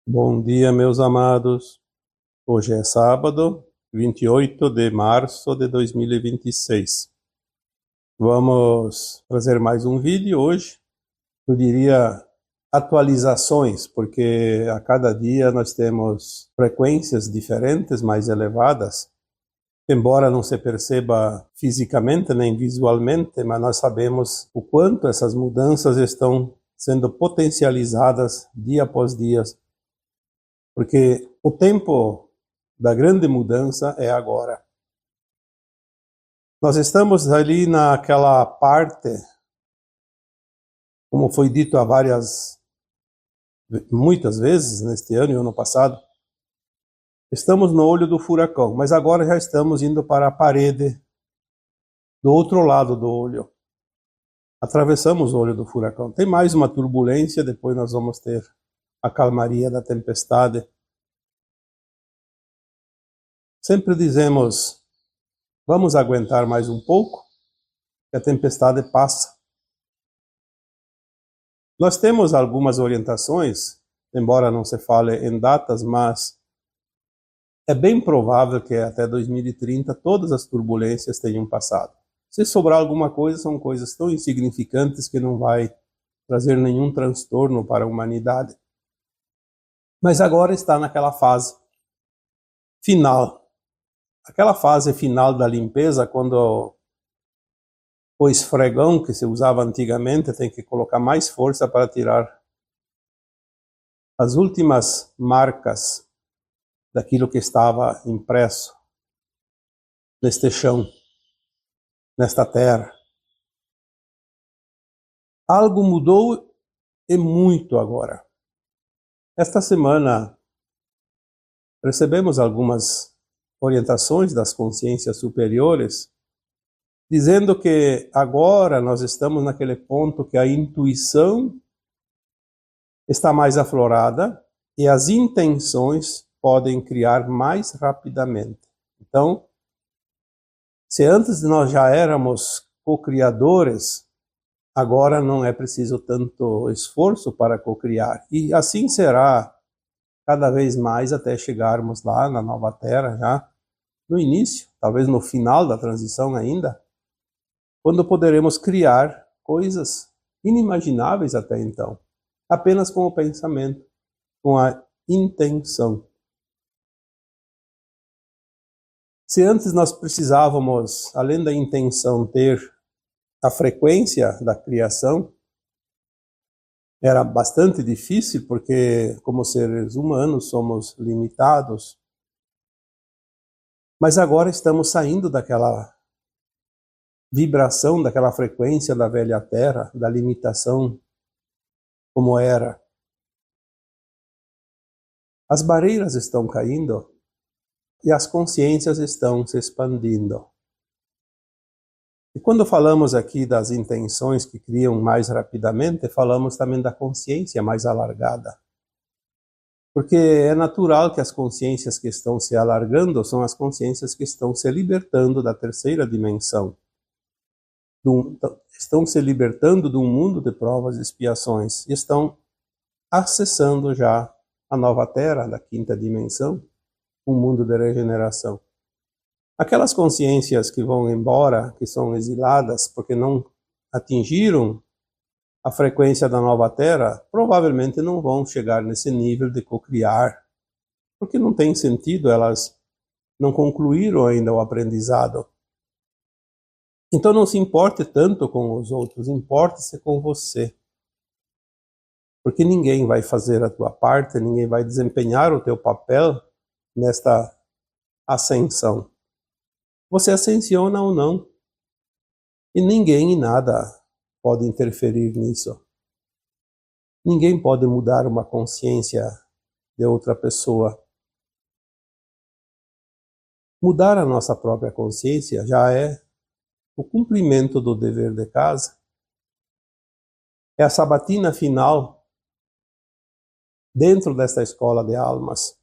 Bom dia, meus amados. Hoje é sábado, 28 de março de 2026. Vamos fazer mais um vídeo hoje. Eu diria atualizações, porque a cada dia nós temos frequências diferentes, mais elevadas. Embora não se perceba fisicamente nem visualmente, mas nós sabemos o quanto essas mudanças estão sendo potencializadas dia após dia, porque o tempo da grande mudança é agora. Nós estamos ali naquela parte, como foi dito muitas vezes neste ano e ano passado, estamos no olho do furacão, mas agora já estamos indo para a parede do outro lado do olho. Atravessamos o olho do furacão. Tem mais uma turbulência, depois nós vamos ter a calmaria da tempestade. Sempre dizemos, vamos aguentar mais um pouco, que a tempestade passa. Nós temos algumas orientações, embora não se fale em datas, mas é bem provável que até 2030 todas as turbulências tenham passado. Se sobrar alguma coisa, são coisas tão insignificantes que não vai trazer nenhum transtorno para a humanidade. Mas agora está naquela fase final. Aquela fase final da limpeza, quando o esfregão que se usava antigamente tem que colocar mais força para tirar as últimas marcas daquilo que estava impresso neste chão, nesta terra. Algo mudou e muito agora. Esta semana recebemos algumas orientações das consciências superiores dizendo que agora nós estamos naquele ponto que a intuição está mais aflorada e as intenções podem criar mais rapidamente. Então, se antes nós já éramos co-criadores, agora não é preciso tanto esforço para co-criar. E assim será cada vez mais até chegarmos lá na nova Terra, já no início, talvez no final da transição ainda, quando poderemos criar coisas inimagináveis até então, apenas com o pensamento, com a intenção. Se antes nós precisávamos, além da intenção, ter a frequência da criação, era bastante difícil, porque como seres humanos somos limitados. Mas agora estamos saindo daquela vibração, daquela frequência da velha Terra, da limitação como era. As barreiras estão caindo e as consciências estão se expandindo. E quando falamos aqui das intenções que criam mais rapidamente, falamos também da consciência mais alargada. Porque é natural que as consciências que estão se alargando são as consciências que estão se libertando da terceira dimensão. Estão se libertando de um mundo de provas e expiações. E estão acessando já a nova Terra, da quinta dimensão, um mundo de regeneração. Aquelas consciências que vão embora, que são exiladas porque não atingiram a frequência da nova Terra, provavelmente não vão chegar nesse nível de co-criar, porque não tem sentido, elas não concluíram ainda o aprendizado. Então não se importe tanto com os outros, importe-se com você. Porque ninguém vai fazer a tua parte, ninguém vai desempenhar o teu papel nesta ascensão. Você ascensiona ou não. E ninguém e nada pode interferir nisso. Ninguém pode mudar uma consciência de outra pessoa. Mudar a nossa própria consciência já é o cumprimento do dever de casa. É a sabatina final dentro desta escola de almas.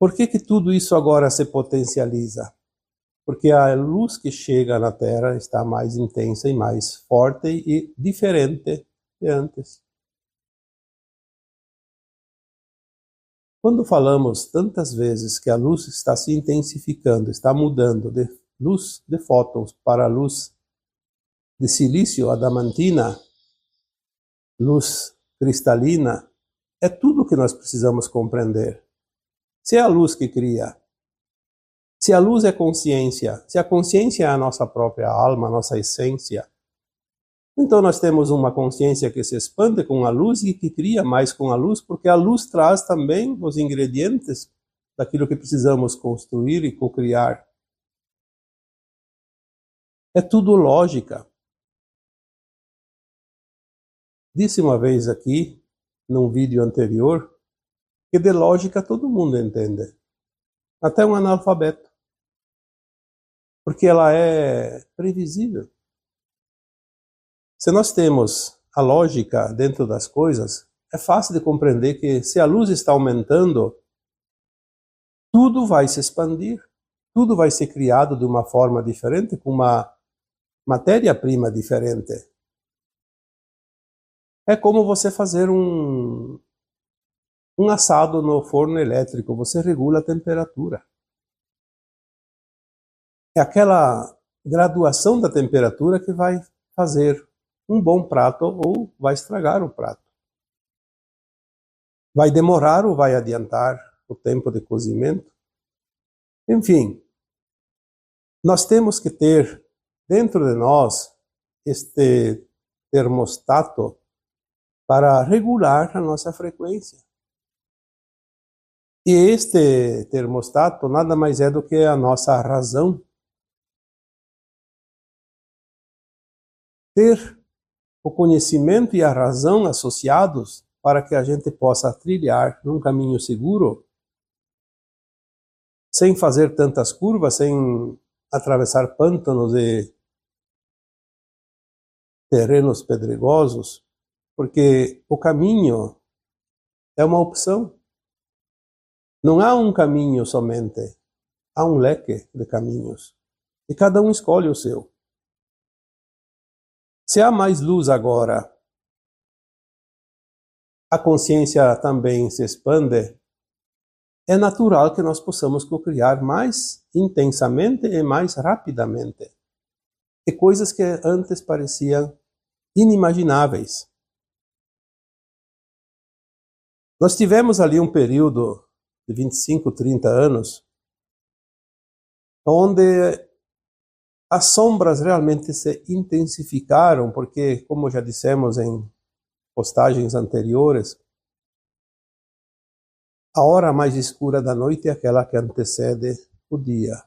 Por que tudo isso agora se potencializa? Porque a luz que chega na Terra está mais intensa e mais forte e diferente que antes. Quando falamos tantas vezes que a luz está se intensificando, está mudando de luz de fótons para luz de silício adamantina, luz cristalina, é tudo que nós precisamos compreender. Se é a luz que cria, se a luz é consciência, se a consciência é a nossa própria alma, a nossa essência, então nós temos uma consciência que se expande com a luz e que cria mais com a luz, porque a luz traz também os ingredientes daquilo que precisamos construir e co-criar. É tudo lógica. Disse uma vez aqui, num vídeo anterior, que de lógica todo mundo entende. Até um analfabeto. Porque ela é previsível. Se nós temos a lógica dentro das coisas, é fácil de compreender que se a luz está aumentando, tudo vai se expandir, tudo vai ser criado de uma forma diferente, com uma matéria-prima diferente. É como você fazer um assado no forno elétrico, você regula a temperatura. É aquela graduação da temperatura que vai fazer um bom prato ou vai estragar o prato. Vai demorar ou vai adiantar o tempo de cozimento. Enfim, nós temos que ter dentro de nós este termostato para regular a nossa frequência. E este termostato nada mais é do que a nossa razão. Ter o conhecimento e a razão associados para que a gente possa trilhar num caminho seguro, sem fazer tantas curvas, sem atravessar pântanos e terrenos pedregosos, porque o caminho é uma opção. Não há um caminho somente, há um leque de caminhos. E cada um escolhe o seu. Se há mais luz agora, a consciência também se expande, é natural que nós possamos co-criar mais intensamente e mais rapidamente. E coisas que antes pareciam inimagináveis. Nós tivemos ali um período de 25, 30 anos, onde as sombras realmente se intensificaram, porque, como já dissemos em postagens anteriores, a hora mais escura da noite é aquela que antecede o dia.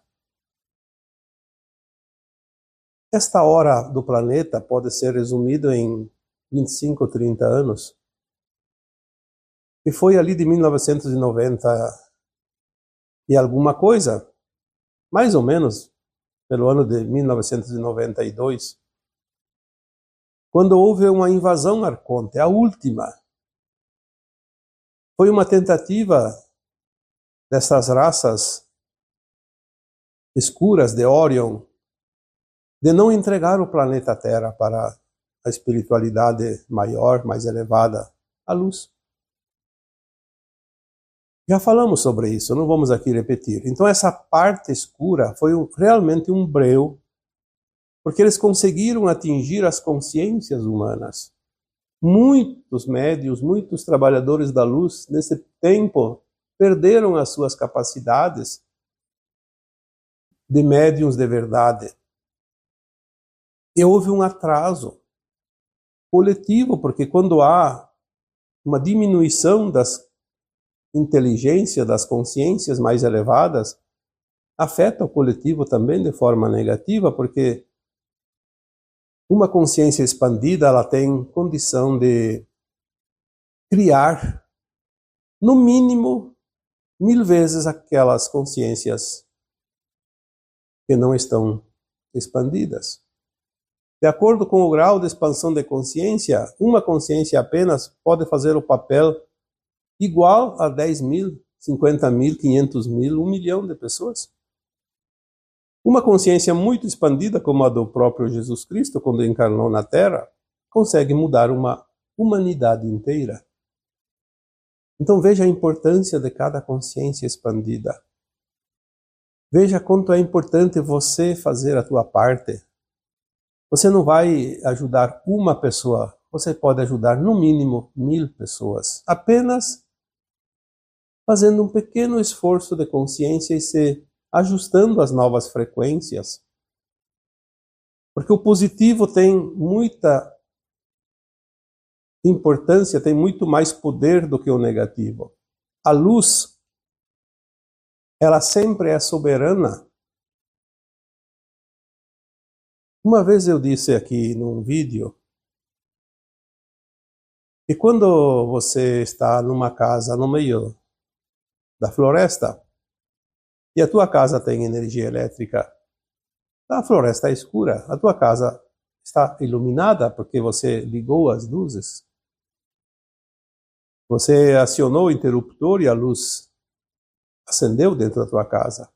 Esta hora do planeta pode ser resumida em 25, 30 anos, que foi ali de 1990 e alguma coisa, mais ou menos pelo ano de 1992, quando houve uma invasão arconte, a última. Foi uma tentativa dessas raças escuras de Orion de não entregar o planeta Terra para a espiritualidade maior, mais elevada, a luz. Já falamos sobre isso, não vamos aqui repetir. Então essa parte escura foi realmente um breu, porque eles conseguiram atingir as consciências humanas. Muitos médiuns, muitos trabalhadores da luz, nesse tempo, perderam as suas capacidades de médiuns de verdade. E houve um atraso coletivo, porque quando há uma diminuição das inteligências, das consciências mais elevadas, afeta o coletivo também de forma negativa, porque uma consciência expandida, ela tem condição de criar, no mínimo, 1000 vezes aquelas consciências que não estão expandidas. De acordo com o grau de expansão de consciência, uma consciência apenas pode fazer o papel igual a 10.000, 50.000, 500.000, 1 milhão de pessoas. Uma consciência muito expandida, como a do próprio Jesus Cristo, quando encarnou na Terra, consegue mudar uma humanidade inteira. Então veja a importância de cada consciência expandida. Veja quanto é importante você fazer a tua parte. Você não vai ajudar uma pessoa, você pode ajudar no mínimo 1000 pessoas. Apenas fazendo um pequeno esforço de consciência e se ajustando às novas frequências. Porque o positivo tem muita importância, tem muito mais poder do que o negativo. A luz, ela sempre é soberana. Uma vez eu disse aqui num vídeo que quando você está numa casa no meio da floresta e a tua casa tem energia elétrica, a floresta é escura, a tua casa está iluminada porque você ligou as luzes. Você acionou o interruptor e a luz acendeu dentro da tua casa.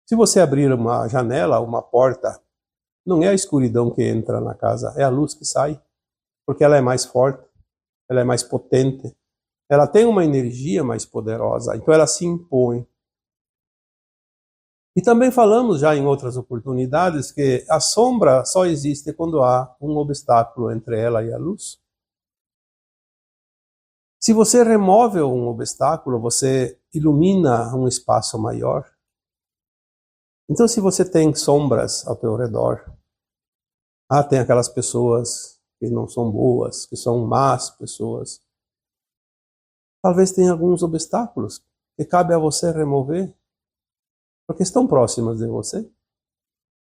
Se você abrir uma janela, uma porta, não é a escuridão que entra na casa, é a luz que sai, porque ela é mais forte, ela é mais potente, ela tem uma energia mais poderosa, então ela se impõe. E também falamos já em outras oportunidades que a sombra só existe quando há um obstáculo entre ela e a luz. Se você remove um obstáculo, você ilumina um espaço maior. Então, se você tem sombras ao teu redor, tem aquelas pessoas que não são boas, que são más pessoas. Talvez tenha alguns obstáculos que cabe a você remover, porque estão próximas de você.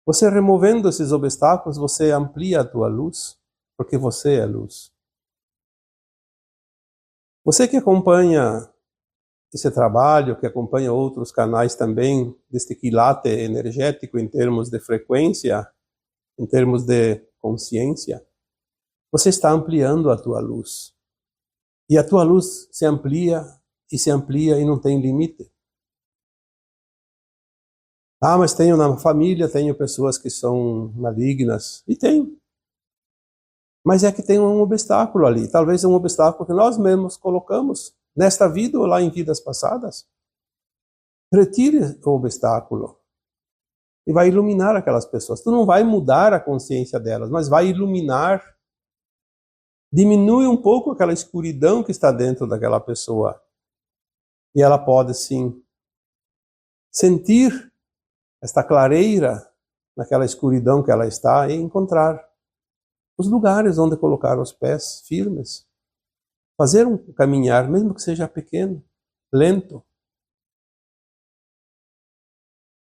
Você removendo esses obstáculos, você amplia a tua luz, porque você é luz. Você que acompanha esse trabalho, que acompanha outros canais também deste quilate energético em termos de frequência, em termos de consciência, você está ampliando a tua luz. E a tua luz se amplia e não tem limite. Mas tenho na família, tenho pessoas que são malignas. E tem. Mas é que tem um obstáculo ali. Talvez um obstáculo que nós mesmos colocamos nesta vida ou lá em vidas passadas. Retire o obstáculo. E vai iluminar aquelas pessoas. Tu não vai mudar a consciência delas, mas vai iluminar. Diminui um pouco aquela escuridão que está dentro daquela pessoa. E ela pode, sim, sentir esta clareira naquela escuridão que ela está e encontrar os lugares onde colocar os pés firmes. Fazer um caminhar, mesmo que seja pequeno, lento.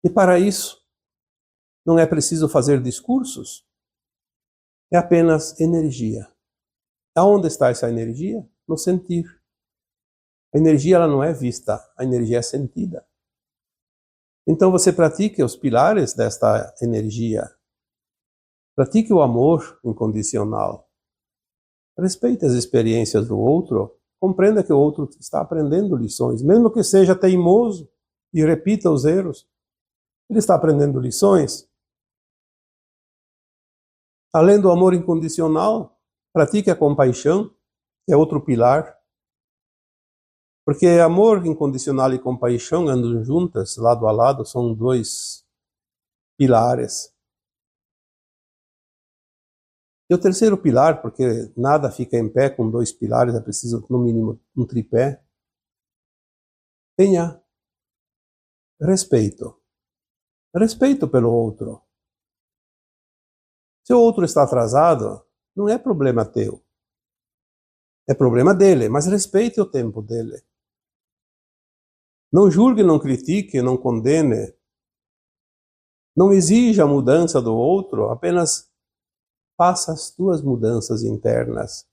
E para isso, não é preciso fazer discursos. É apenas energia. Aonde está essa energia? No sentir. A energia ela não é vista, a energia é sentida. Então você pratique os pilares desta energia. Pratique o amor incondicional. Respeite as experiências do outro. Compreenda que o outro está aprendendo lições. Mesmo que seja teimoso e repita os erros, ele está aprendendo lições. Além do amor incondicional, pratique a compaixão, que é outro pilar. Porque amor incondicional e compaixão andam juntas, lado a lado, são dois pilares. E o terceiro pilar, porque nada fica em pé com dois pilares, é preciso no mínimo um tripé. Tenha respeito. Respeito pelo outro. Se o outro está atrasado, não é problema teu. É problema dele, mas respeite o tempo dele. Não julgue, não critique, não condene. Não exija a mudança do outro, apenas faça as tuas mudanças internas.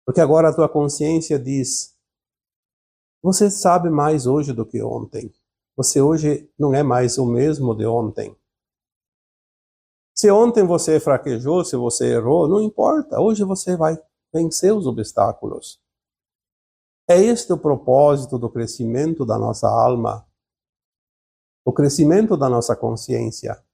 Porque agora a tua consciência diz: você sabe mais hoje do que ontem. Você hoje não é mais o mesmo de ontem. Se ontem você fraquejou, se você errou, não importa. Hoje você vai vencer os obstáculos. É este o propósito do crescimento da nossa alma, o crescimento da nossa consciência.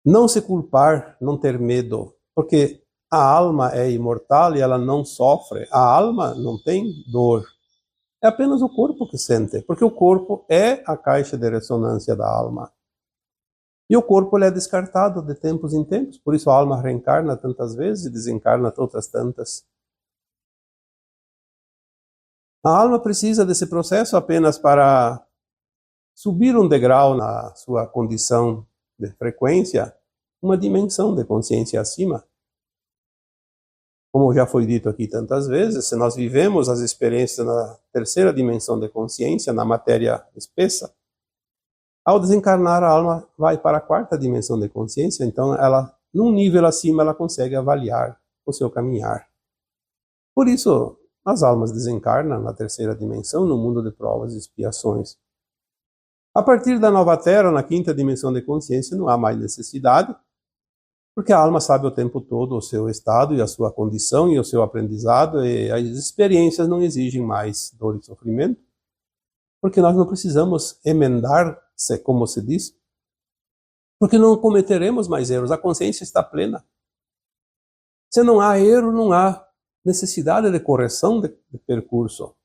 Não se culpar, não ter medo, Porque a alma é imortal e ela não sofre. A alma não tem dor. É apenas o corpo que sente, porque o corpo é a caixa de ressonância da alma. E o corpo ele é descartado de tempos em tempos, por isso a alma reencarna tantas vezes e desencarna outras tantas. A alma precisa desse processo apenas para subir um degrau na sua condição de frequência, uma dimensão de consciência acima. Como já foi dito aqui tantas vezes, se nós vivemos as experiências na terceira dimensão de consciência, na matéria espessa, ao desencarnar a alma vai para a quarta dimensão de consciência, então ela, num nível acima, ela consegue avaliar o seu caminhar. Por isso, as almas desencarnam na terceira dimensão, no mundo de provas e expiações. A partir da nova Terra, na quinta dimensão de consciência, não há mais necessidade, porque a alma sabe o tempo todo o seu estado e a sua condição e o seu aprendizado, e as experiências não exigem mais dor e sofrimento, porque nós não precisamos emendar-se, como se diz, porque não cometeremos mais erros, a consciência está plena. Se não há erro, não há necessidade de correção de percurso.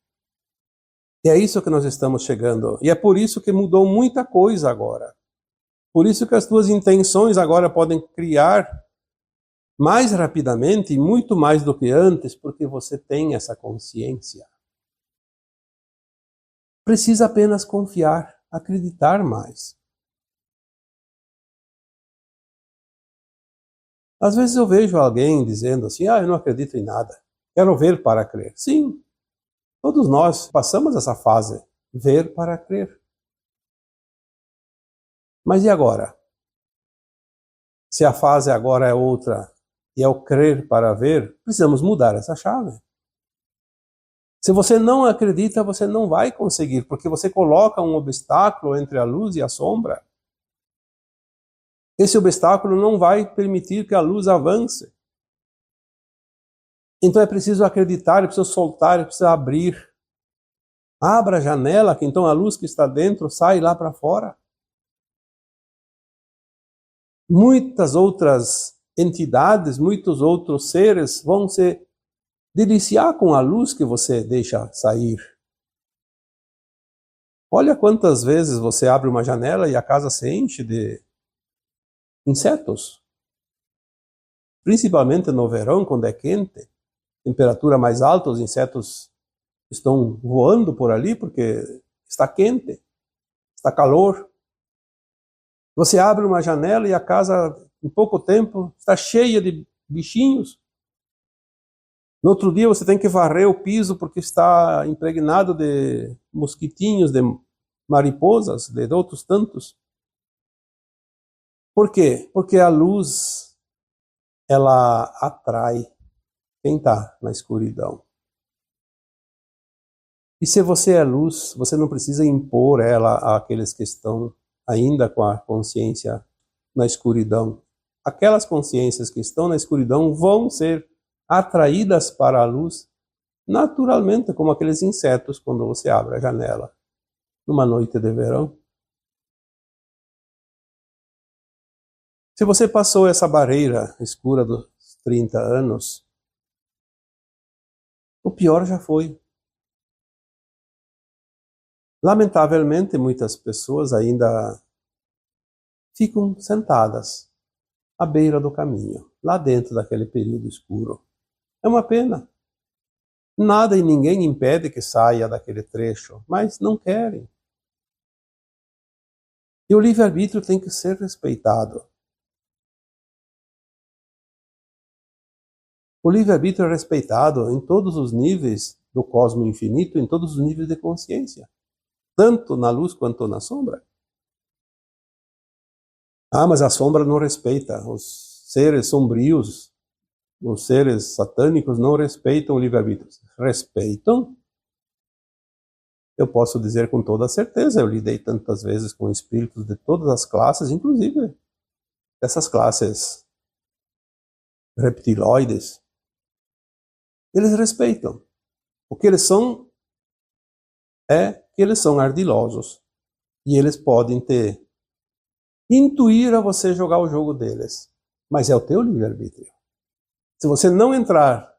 E é isso que nós estamos chegando. E é por isso que mudou muita coisa agora. Por isso que as tuas intenções agora podem criar mais rapidamente e muito mais do que antes, porque você tem essa consciência. Precisa apenas confiar, acreditar mais. Às vezes eu vejo alguém dizendo assim, eu não acredito em nada, quero ver para crer. Sim, todos nós passamos essa fase, ver para crer. Mas e agora? Se a fase agora é outra e é o crer para ver, precisamos mudar essa chave. Se você não acredita, você não vai conseguir, porque você coloca um obstáculo entre a luz e a sombra. Esse obstáculo não vai permitir que a luz avance. Então é preciso acreditar, é preciso soltar, é preciso abrir. Abra a janela, que então a luz que está dentro sai lá para fora. Muitas outras entidades, muitos outros seres vão se deliciar com a luz que você deixa sair. Olha quantas vezes você abre uma janela e a casa se enche de insetos. Principalmente no verão, quando é quente, temperatura mais alta, os insetos estão voando por ali porque está quente, está calor. Você abre uma janela e a casa, em pouco tempo, está cheia de bichinhos. No outro dia você tem que varrer o piso porque está impregnado de mosquitinhos, de mariposas, de outros tantos. Por quê? Porque a luz, ela atrai quem está na escuridão. E se você é luz, você não precisa impor ela àqueles que estão ainda com a consciência na escuridão. Aquelas consciências que estão na escuridão vão ser atraídas para a luz naturalmente, como aqueles insetos quando você abre a janela numa noite de verão. Se você passou essa barreira escura dos 30 anos, o pior já foi. Lamentavelmente, muitas pessoas ainda ficam sentadas à beira do caminho, lá dentro daquele período escuro. É uma pena. Nada e ninguém impede que saia daquele trecho, mas não querem. E o livre-arbítrio tem que ser respeitado. O livre-arbítrio é respeitado em todos os níveis do cosmo infinito, em todos os níveis de consciência, tanto na luz quanto na sombra. Mas a sombra não respeita. Os seres sombrios, os seres satânicos não respeitam o livre-arbítrio. Respeitam? Eu posso dizer com toda certeza, eu lidei tantas vezes com espíritos de todas as classes, inclusive dessas classes reptiloides. Eles respeitam. O que eles são é que eles são ardilosos. E eles podem intuir a você jogar o jogo deles. Mas é o teu livre-arbítrio. Se você não entrar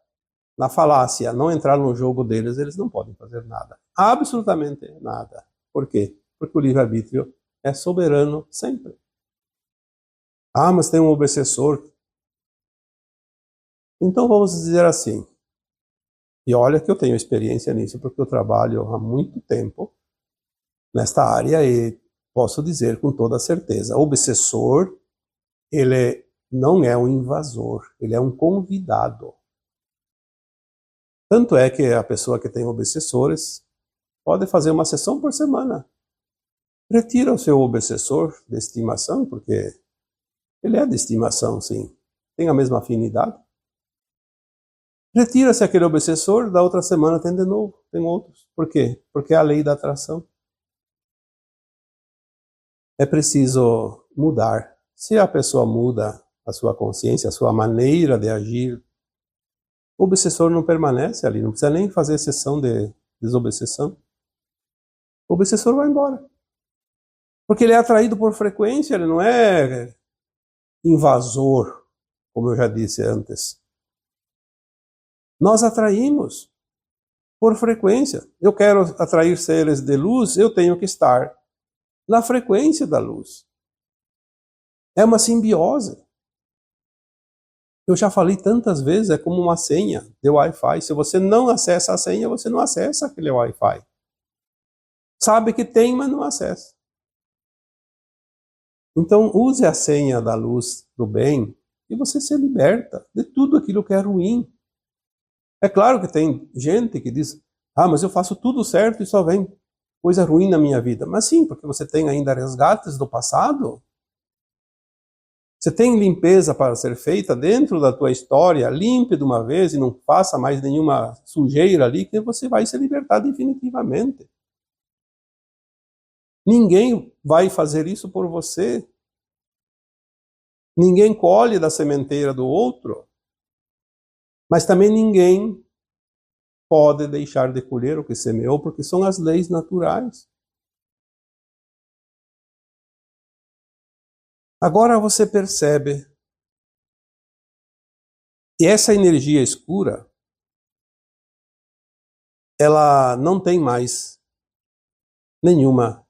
na falácia, não entrar no jogo deles, eles não podem fazer nada. Absolutamente nada. Por quê? Porque o livre-arbítrio é soberano sempre. Ah, mas tem um obsessor. Então vamos dizer assim. E olha que eu tenho experiência nisso, porque eu trabalho há muito tempo nesta área e posso dizer com toda certeza, o obsessor, ele não é um invasor, ele é um convidado. Tanto é que a pessoa que tem obsessores pode fazer uma sessão por semana. Retira o seu obsessor de estimação, porque ele é de estimação, sim. Tem a mesma afinidade. Retira-se aquele obsessor, da outra semana tem de novo, tem outros. Por quê? Porque é a lei da atração. É preciso mudar. Se a pessoa muda a sua consciência, a sua maneira de agir, o obsessor não permanece ali, não precisa nem fazer sessão de desobsessão. O obsessor vai embora. Porque ele é atraído por frequência, ele não é invasor, como eu já disse antes. Nós atraímos por frequência. Eu quero atrair seres de luz, eu tenho que estar na frequência da luz. É uma simbiose. Eu já falei tantas vezes, é como uma senha de Wi-Fi. Se você não acessa a senha, você não acessa aquele Wi-Fi. Sabe que tem, mas não acessa. Então, use a senha da luz do bem e você se liberta de tudo aquilo que é ruim. É claro que tem gente que diz, mas eu faço tudo certo e só vem coisa ruim na minha vida. Mas sim, porque você tem ainda resgates do passado. Você tem limpeza para ser feita dentro da tua história, limpe de uma vez e não faça mais nenhuma sujeira ali, que você vai se libertar definitivamente. Ninguém vai fazer isso por você. Ninguém colhe da sementeira do outro, mas também ninguém pode deixar de colher o que semeou, porque são as leis naturais. Agora você percebe que essa energia escura, ela não tem mais nenhuma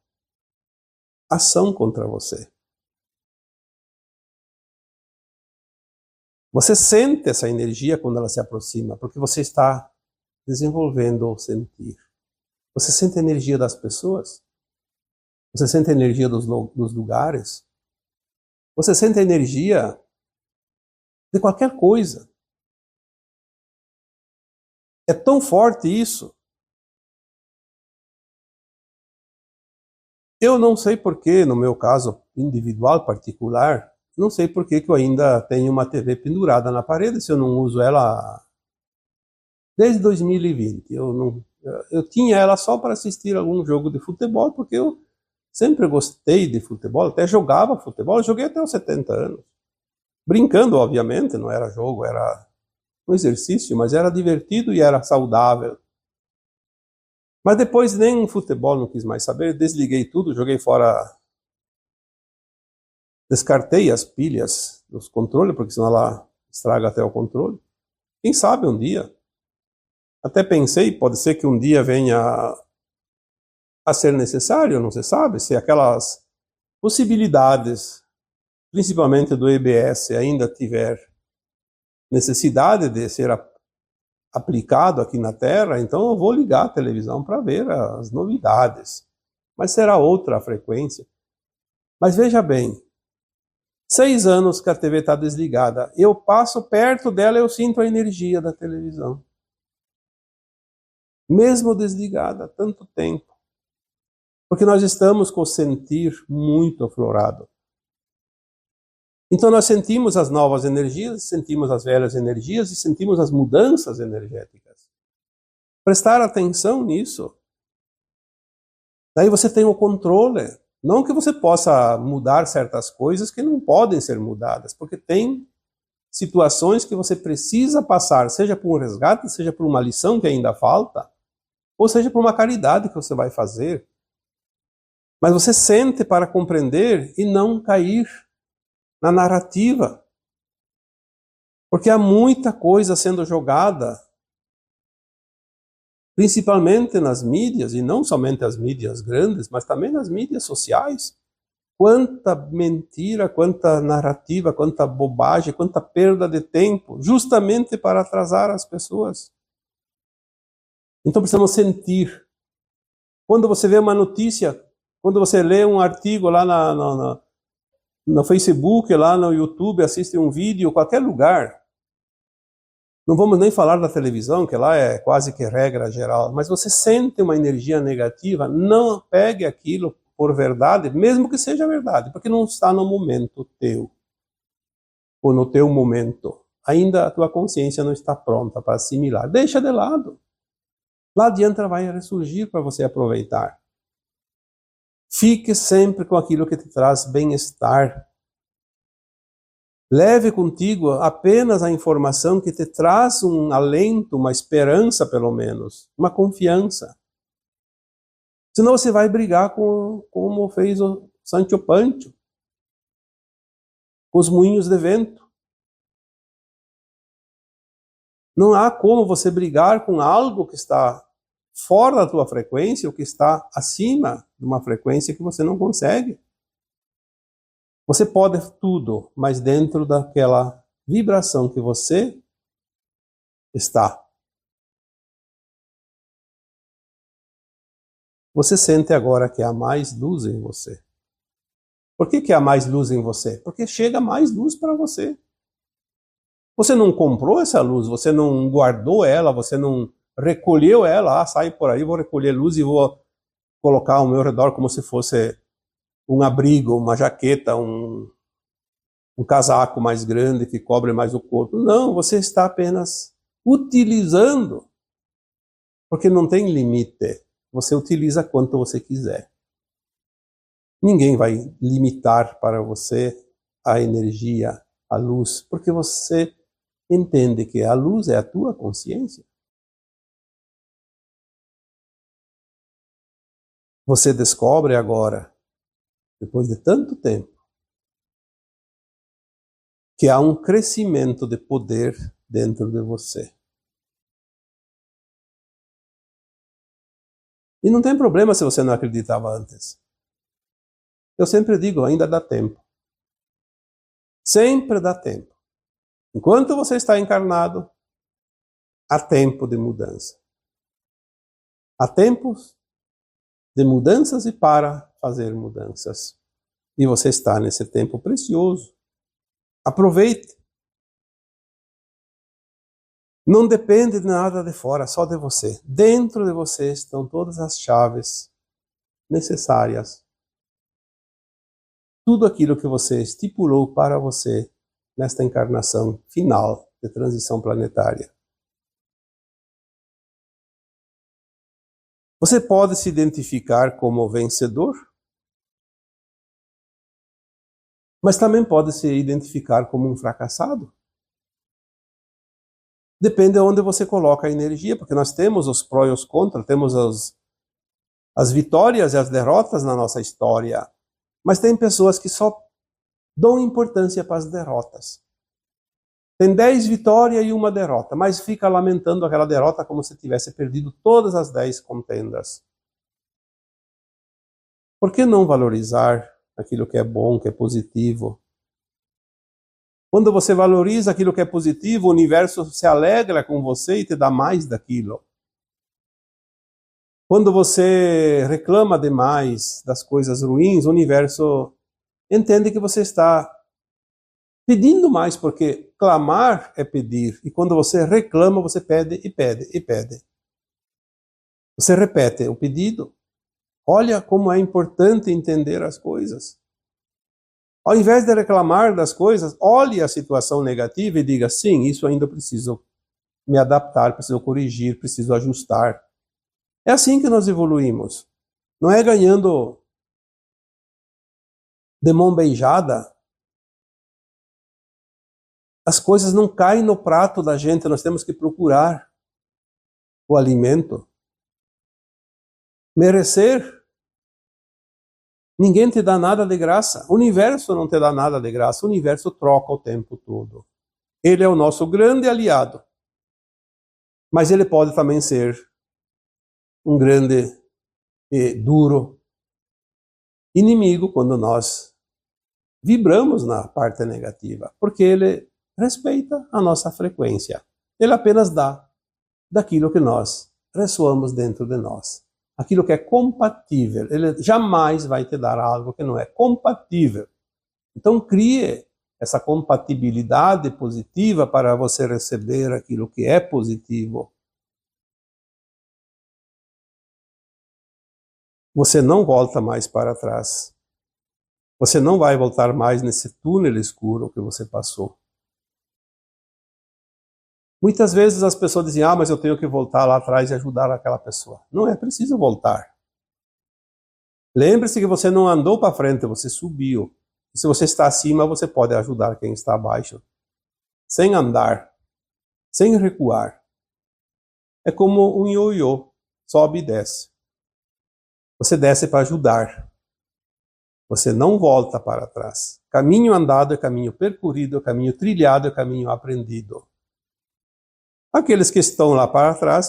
ação contra você. Você sente essa energia quando ela se aproxima, porque você está desenvolvendo o sentir. Você sente a energia das pessoas, você sente a energia dos lugares, você sente a energia de qualquer coisa. É tão forte isso. Eu não sei porquê, no meu caso individual, particular, não sei porquê que eu ainda tenho uma TV pendurada na parede, se eu não uso ela desde 2020. Eu tinha ela só para assistir algum jogo de futebol, porque eu sempre gostei de futebol, até jogava futebol, eu joguei até os 70 anos. Brincando, obviamente, não era jogo, era um exercício, mas era divertido e era saudável. Mas depois nem futebol não quis mais saber, desliguei tudo, joguei fora, descartei as pilhas dos controles, porque senão ela estraga até o controle. Quem sabe um dia? Até pensei, pode ser que um dia venha a ser necessário, não se sabe, se aquelas possibilidades, principalmente do EBS, ainda tiver necessidade de ser aplicado aqui na Terra, então eu vou ligar a televisão para ver as novidades. Mas será outra frequência. Mas veja bem, 6 anos que a TV está desligada, eu passo perto dela, eu sinto a energia da televisão. Mesmo desligada há tanto tempo. Porque nós estamos com o sentir muito aflorado. Então nós sentimos as novas energias, sentimos as velhas energias e sentimos as mudanças energéticas. Prestar atenção nisso. Daí você tem o controle. Não que você possa mudar certas coisas que não podem ser mudadas, porque tem situações que você precisa passar, seja por um resgate, seja por uma lição que ainda falta, ou seja por uma caridade que você vai fazer. Mas você sente para compreender e não cair na narrativa. Porque há muita coisa sendo jogada, principalmente nas mídias, e não somente as mídias grandes, mas também nas mídias sociais. Quanta mentira, quanta narrativa, quanta bobagem, quanta perda de tempo, justamente para atrasar as pessoas. Então precisamos sentir. Quando você vê uma notícia, quando você lê um artigo lá no Facebook, lá no YouTube, assiste um vídeo, qualquer lugar, não vamos nem falar da televisão, que lá é quase que regra geral, mas você sente uma energia negativa, não pegue aquilo por verdade, mesmo que seja verdade, porque não está no momento teu, ou no teu momento. Ainda a tua consciência não está pronta para assimilar. Deixa de lado. Lá adiante ela vai ressurgir para você aproveitar. Fique sempre com aquilo que te traz bem-estar. Leve contigo apenas a informação que te traz um alento, uma esperança pelo menos, uma confiança. Senão você vai brigar como fez o Sancho Pancho, com os moinhos de vento. Não há como você brigar com algo que está fora da tua frequência ou que está acima de uma frequência que você não consegue. Você pode tudo, mas dentro daquela vibração que você está. Você sente agora que há mais luz em você. Por que há mais luz em você? Porque chega mais luz para você. Você não comprou essa luz, você não guardou ela, você não recolheu ela. Ah, sai por aí, vou recolher luz e vou colocar ao meu redor como se fosse um abrigo, uma jaqueta, um casaco mais grande que cobre mais o corpo. Não, você está apenas utilizando, porque não tem limite. Você utiliza quanto você quiser. Ninguém vai limitar para você a energia, a luz, porque você entende que a luz é a tua consciência. Você descobre agora, depois de tanto tempo, que há um crescimento de poder dentro de você. E não tem problema se você não acreditava antes. Eu sempre digo, ainda dá tempo. Sempre dá tempo. Enquanto você está encarnado, há tempo de mudança. Há tempos de mudanças e para fazer mudanças. E você está nesse tempo precioso. Aproveite. Não depende de nada de fora, só de você. Dentro de você estão todas as chaves necessárias. Tudo aquilo que você estipulou para você nesta encarnação final de transição planetária. Você pode se identificar como vencedor, mas também pode se identificar como um fracassado. Depende de onde você coloca a energia, porque nós temos os prós e os contras, temos as vitórias e as derrotas na nossa história. Mas tem pessoas que só dão importância para as derrotas. Tem 10 vitórias e uma derrota, mas fica lamentando aquela derrota como se tivesse perdido todas as 10 contendas. Por que não valorizar aquilo que é bom, que é positivo? Quando você valoriza aquilo que é positivo, o universo se alegra com você e te dá mais daquilo. Quando você reclama demais das coisas ruins, o universo entende que você está pedindo mais, porque clamar é pedir. E quando você reclama, você pede e pede e pede. Você repete o pedido. Olha como é importante entender as coisas. Ao invés de reclamar das coisas, olhe a situação negativa e diga, sim, isso ainda preciso me adaptar, preciso corrigir, preciso ajustar. É assim que nós evoluímos. Não é ganhando de mão beijada. As coisas não caem no prato da gente, nós temos que procurar o alimento. Merecer. Ninguém te dá nada de graça. O universo não te dá nada de graça. O universo troca o tempo todo. Ele é o nosso grande aliado. Mas ele pode também ser um grande e duro inimigo quando nós vibramos na parte negativa, porque ele respeita a nossa frequência. Ele apenas dá daquilo que nós ressoamos dentro de nós. Aquilo que é compatível. Ele jamais vai te dar algo que não é compatível. Então crie essa compatibilidade positiva para você receber aquilo que é positivo. Você não volta mais para trás. Você não vai voltar mais nesse túnel escuro que você passou. Muitas vezes as pessoas dizem, mas eu tenho que voltar lá atrás e ajudar aquela pessoa. Não é preciso voltar. Lembre-se que você não andou para frente, você subiu. E se você está acima, você pode ajudar quem está abaixo. Sem andar, sem recuar. É como um ioiô, sobe e desce. Você desce para ajudar. Você não volta para trás. Caminho andado é caminho percorrido, é caminho trilhado, é caminho aprendido. Aqueles que estão lá para trás,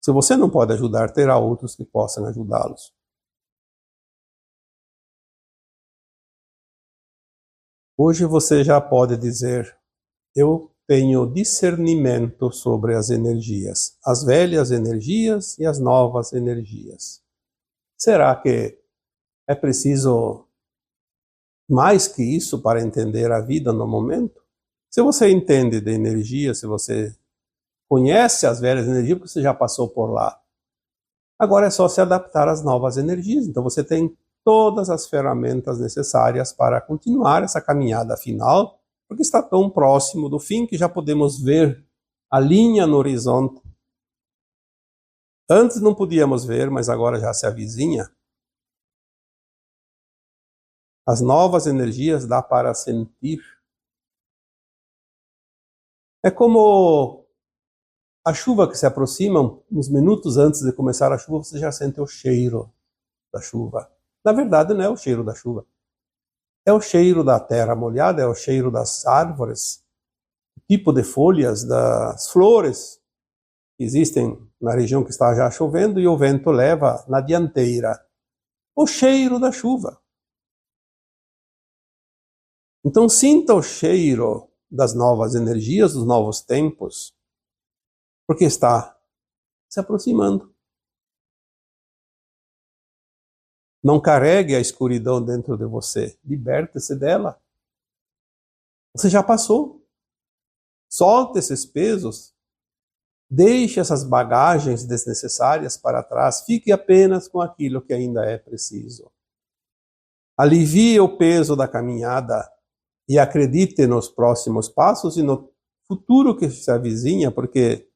se você não pode ajudar, terá outros que possam ajudá-los. Hoje você já pode dizer, eu tenho discernimento sobre as energias, as velhas energias e as novas energias. Será que é preciso mais que isso para entender a vida no momento? Se você entende de energia, se você conhece as velhas energias, porque você já passou por lá. Agora é só se adaptar às novas energias. Então você tem todas as ferramentas necessárias para continuar essa caminhada final, porque está tão próximo do fim que já podemos ver a linha no horizonte. Antes não podíamos ver, mas agora já se avizinha. As novas energias dá para sentir. É como a chuva que se aproxima, uns minutos antes de começar a chuva, você já sente o cheiro da chuva. Na verdade, não é o cheiro da chuva. É o cheiro da terra molhada, é o cheiro das árvores, o tipo de folhas, das flores que existem na região que está já chovendo, e o vento leva na dianteira o cheiro da chuva. Então sinta o cheiro das novas energias, dos novos tempos, porque está se aproximando. Não carregue a escuridão dentro de você. Liberte-se dela. Você já passou. Solte esses pesos. Deixe essas bagagens desnecessárias para trás. Fique apenas com aquilo que ainda é preciso. Alivie o peso da caminhada e acredite nos próximos passos e no futuro que se avizinha, porque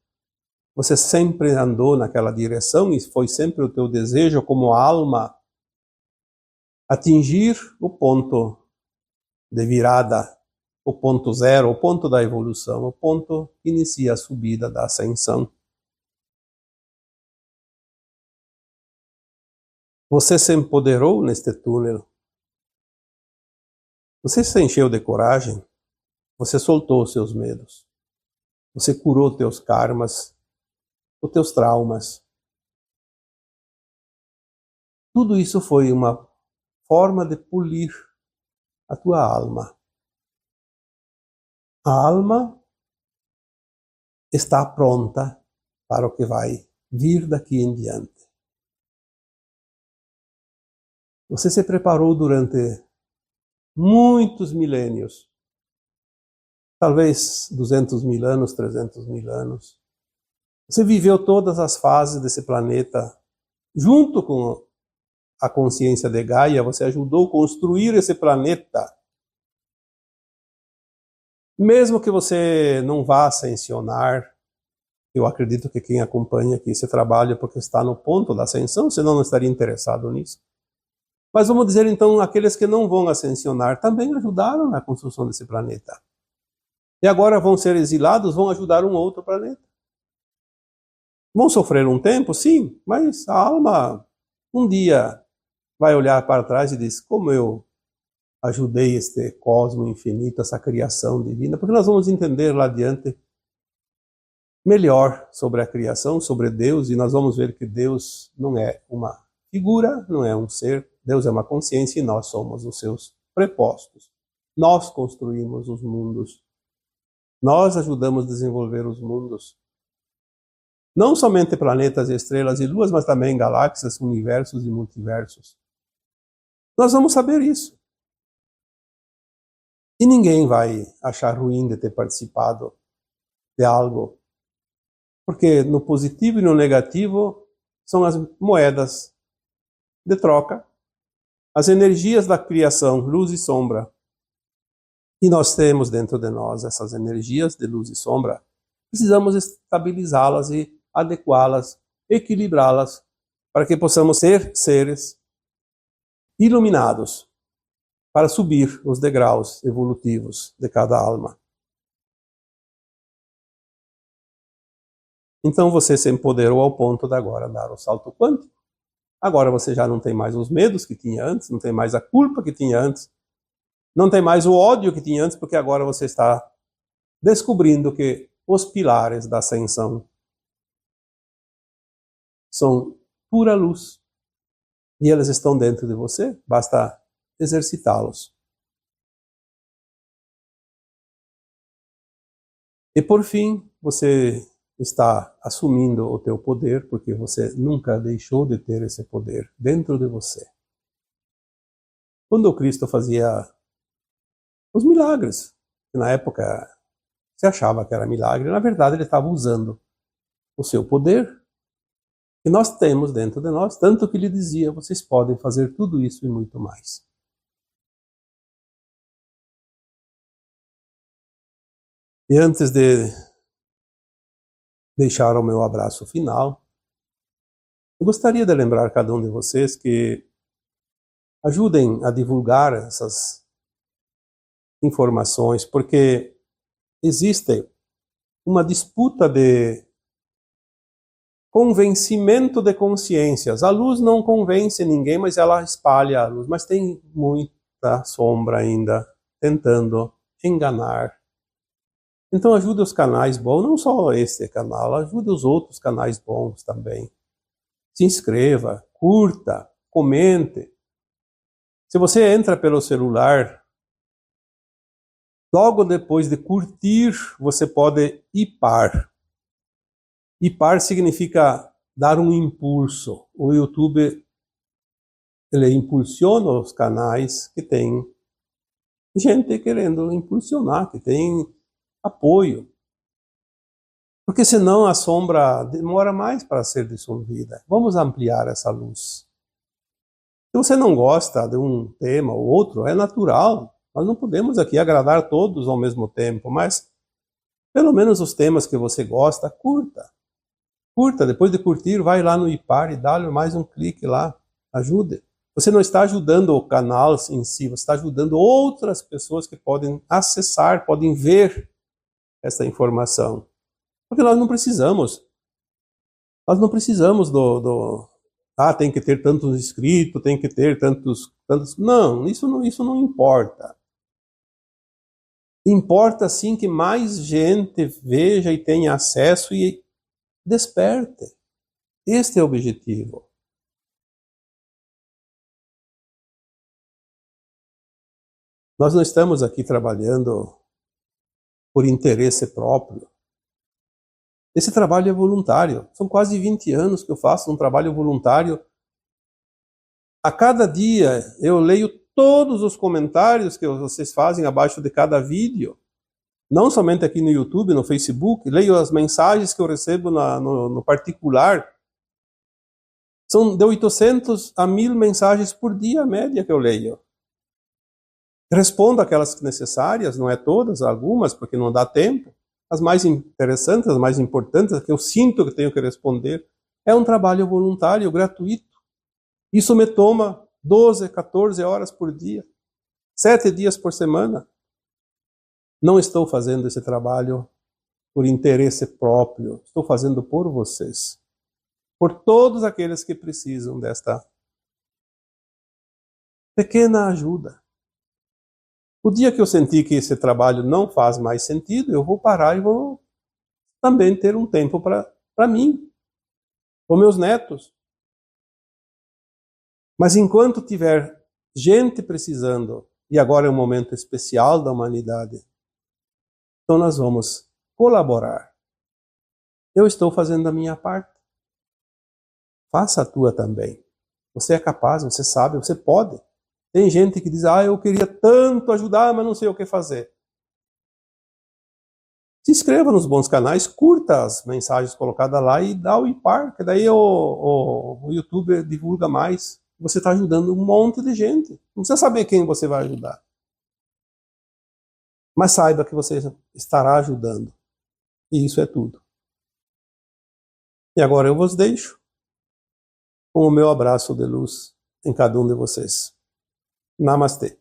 você sempre andou naquela direção e foi sempre o teu desejo como alma atingir o ponto de virada, o ponto zero, o ponto da evolução, o ponto que inicia a subida da ascensão. Você se empoderou neste túnel. Você se encheu de coragem. Você soltou seus medos. Você curou teus karmas, os teus traumas. Tudo isso foi uma forma de polir a tua alma. A alma está pronta para o que vai vir daqui em diante. Você se preparou durante muitos milênios, talvez 200 mil anos, 300 mil anos. Você viveu todas as fases desse planeta junto com a consciência de Gaia, você ajudou a construir esse planeta. Mesmo que você não vá ascensionar, eu acredito que quem acompanha aqui esse trabalho é porque está no ponto da ascensão, senão não estaria interessado nisso. Mas vamos dizer então, aqueles que não vão ascensionar também ajudaram na construção desse planeta. E agora vão ser exilados, vão ajudar um outro planeta. Vão sofrer um tempo, sim, mas a alma um dia vai olhar para trás e diz, como eu ajudei este cosmo infinito, essa criação divina, porque nós vamos entender lá adiante melhor sobre a criação, sobre Deus, e nós vamos ver que Deus não é uma figura, não é um ser, Deus é uma consciência e nós somos os seus prepostos. Nós construímos os mundos, nós ajudamos a desenvolver os mundos. Não somente planetas, estrelas e luas, mas também galáxias, universos e multiversos. Nós vamos saber isso. E ninguém vai achar ruim de ter participado de algo. Porque no positivo e no negativo são as moedas de troca, as energias da criação, luz e sombra. E nós temos dentro de nós essas energias de luz e sombra. Precisamos estabilizá-las e adequá-las, equilibrá-las, para que possamos ser seres iluminados, para subir os degraus evolutivos de cada alma. Então você se empoderou ao ponto de agora dar o salto quântico. Agora você já não tem mais os medos que tinha antes, não tem mais a culpa que tinha antes, não tem mais o ódio que tinha antes, porque agora você está descobrindo que os pilares da ascensão são pura luz. E eles estão dentro de você, basta exercitá-los. E por fim, você está assumindo o teu poder, porque você nunca deixou de ter esse poder dentro de você. Quando o Cristo fazia os milagres, que na época se achava que era milagre, na verdade ele estava usando o seu poder, que nós temos dentro de nós, tanto que ele dizia, vocês podem fazer tudo isso e muito mais. E antes de deixar o meu abraço final, eu gostaria de lembrar cada um de vocês que ajudem a divulgar essas informações, porque existe uma disputa de convencimento de consciências. A luz não convence ninguém, mas ela espalha a luz. Mas tem muita sombra ainda tentando enganar. Então ajude os canais bons, não só este canal, ajude os outros canais bons também. Se inscreva, curta, comente. Se você entra pelo celular, logo depois de curtir, você pode hipar. Hipar significa dar um impulso. O YouTube, ele impulsiona os canais que tem gente querendo impulsionar, que tem apoio. Porque senão a sombra demora mais para ser dissolvida. Vamos ampliar essa luz. Se você não gosta de um tema ou outro, é natural. Nós não podemos aqui agradar todos ao mesmo tempo, mas pelo menos os temas que você gosta, curta. Curta, depois de curtir, vai lá no Ipar e dá-lhe mais um clique lá. Ajude. Você não está ajudando o canal em si, você está ajudando outras pessoas que podem acessar, podem ver essa informação. Porque nós não precisamos tem que ter tantos inscritos, tem que ter tantos... Não, isso não importa. Importa sim que mais gente veja e tenha acesso e desperte. Este é o objetivo. Nós não estamos aqui trabalhando por interesse próprio. Esse trabalho é voluntário. São quase 20 anos que eu faço um trabalho voluntário. A cada dia eu leio todos os comentários que vocês fazem abaixo de cada vídeo. Não somente aqui no YouTube, no Facebook. Leio as mensagens que eu recebo no particular. São de 800 a 1000 mensagens por dia, a média que eu leio. Respondo aquelas necessárias, não é todas, algumas, porque não dá tempo. As mais interessantes, as mais importantes, que eu sinto que tenho que responder. É um trabalho voluntário, gratuito. Isso me toma 12, 14 horas por dia. 7 dias por semana. Não estou fazendo esse trabalho por interesse próprio. Estou fazendo por vocês. Por todos aqueles que precisam desta pequena ajuda. O dia que eu sentir que esse trabalho não faz mais sentido, eu vou parar e vou também ter um tempo para mim, com meus netos. Mas enquanto tiver gente precisando, e agora é um momento especial da humanidade, então nós vamos colaborar. Eu estou fazendo a minha parte. Faça a tua também. Você é capaz, você sabe, você pode. Tem gente que diz, eu queria tanto ajudar, mas não sei o que fazer. Se inscreva nos bons canais, curta as mensagens colocadas lá e dá o IPAR, que daí o YouTube divulga mais. Você está ajudando um monte de gente. Não precisa saber quem você vai ajudar. Mas saiba que você estará ajudando. E isso é tudo. E agora eu vos deixo com o meu abraço de luz em cada um de vocês. Namastê.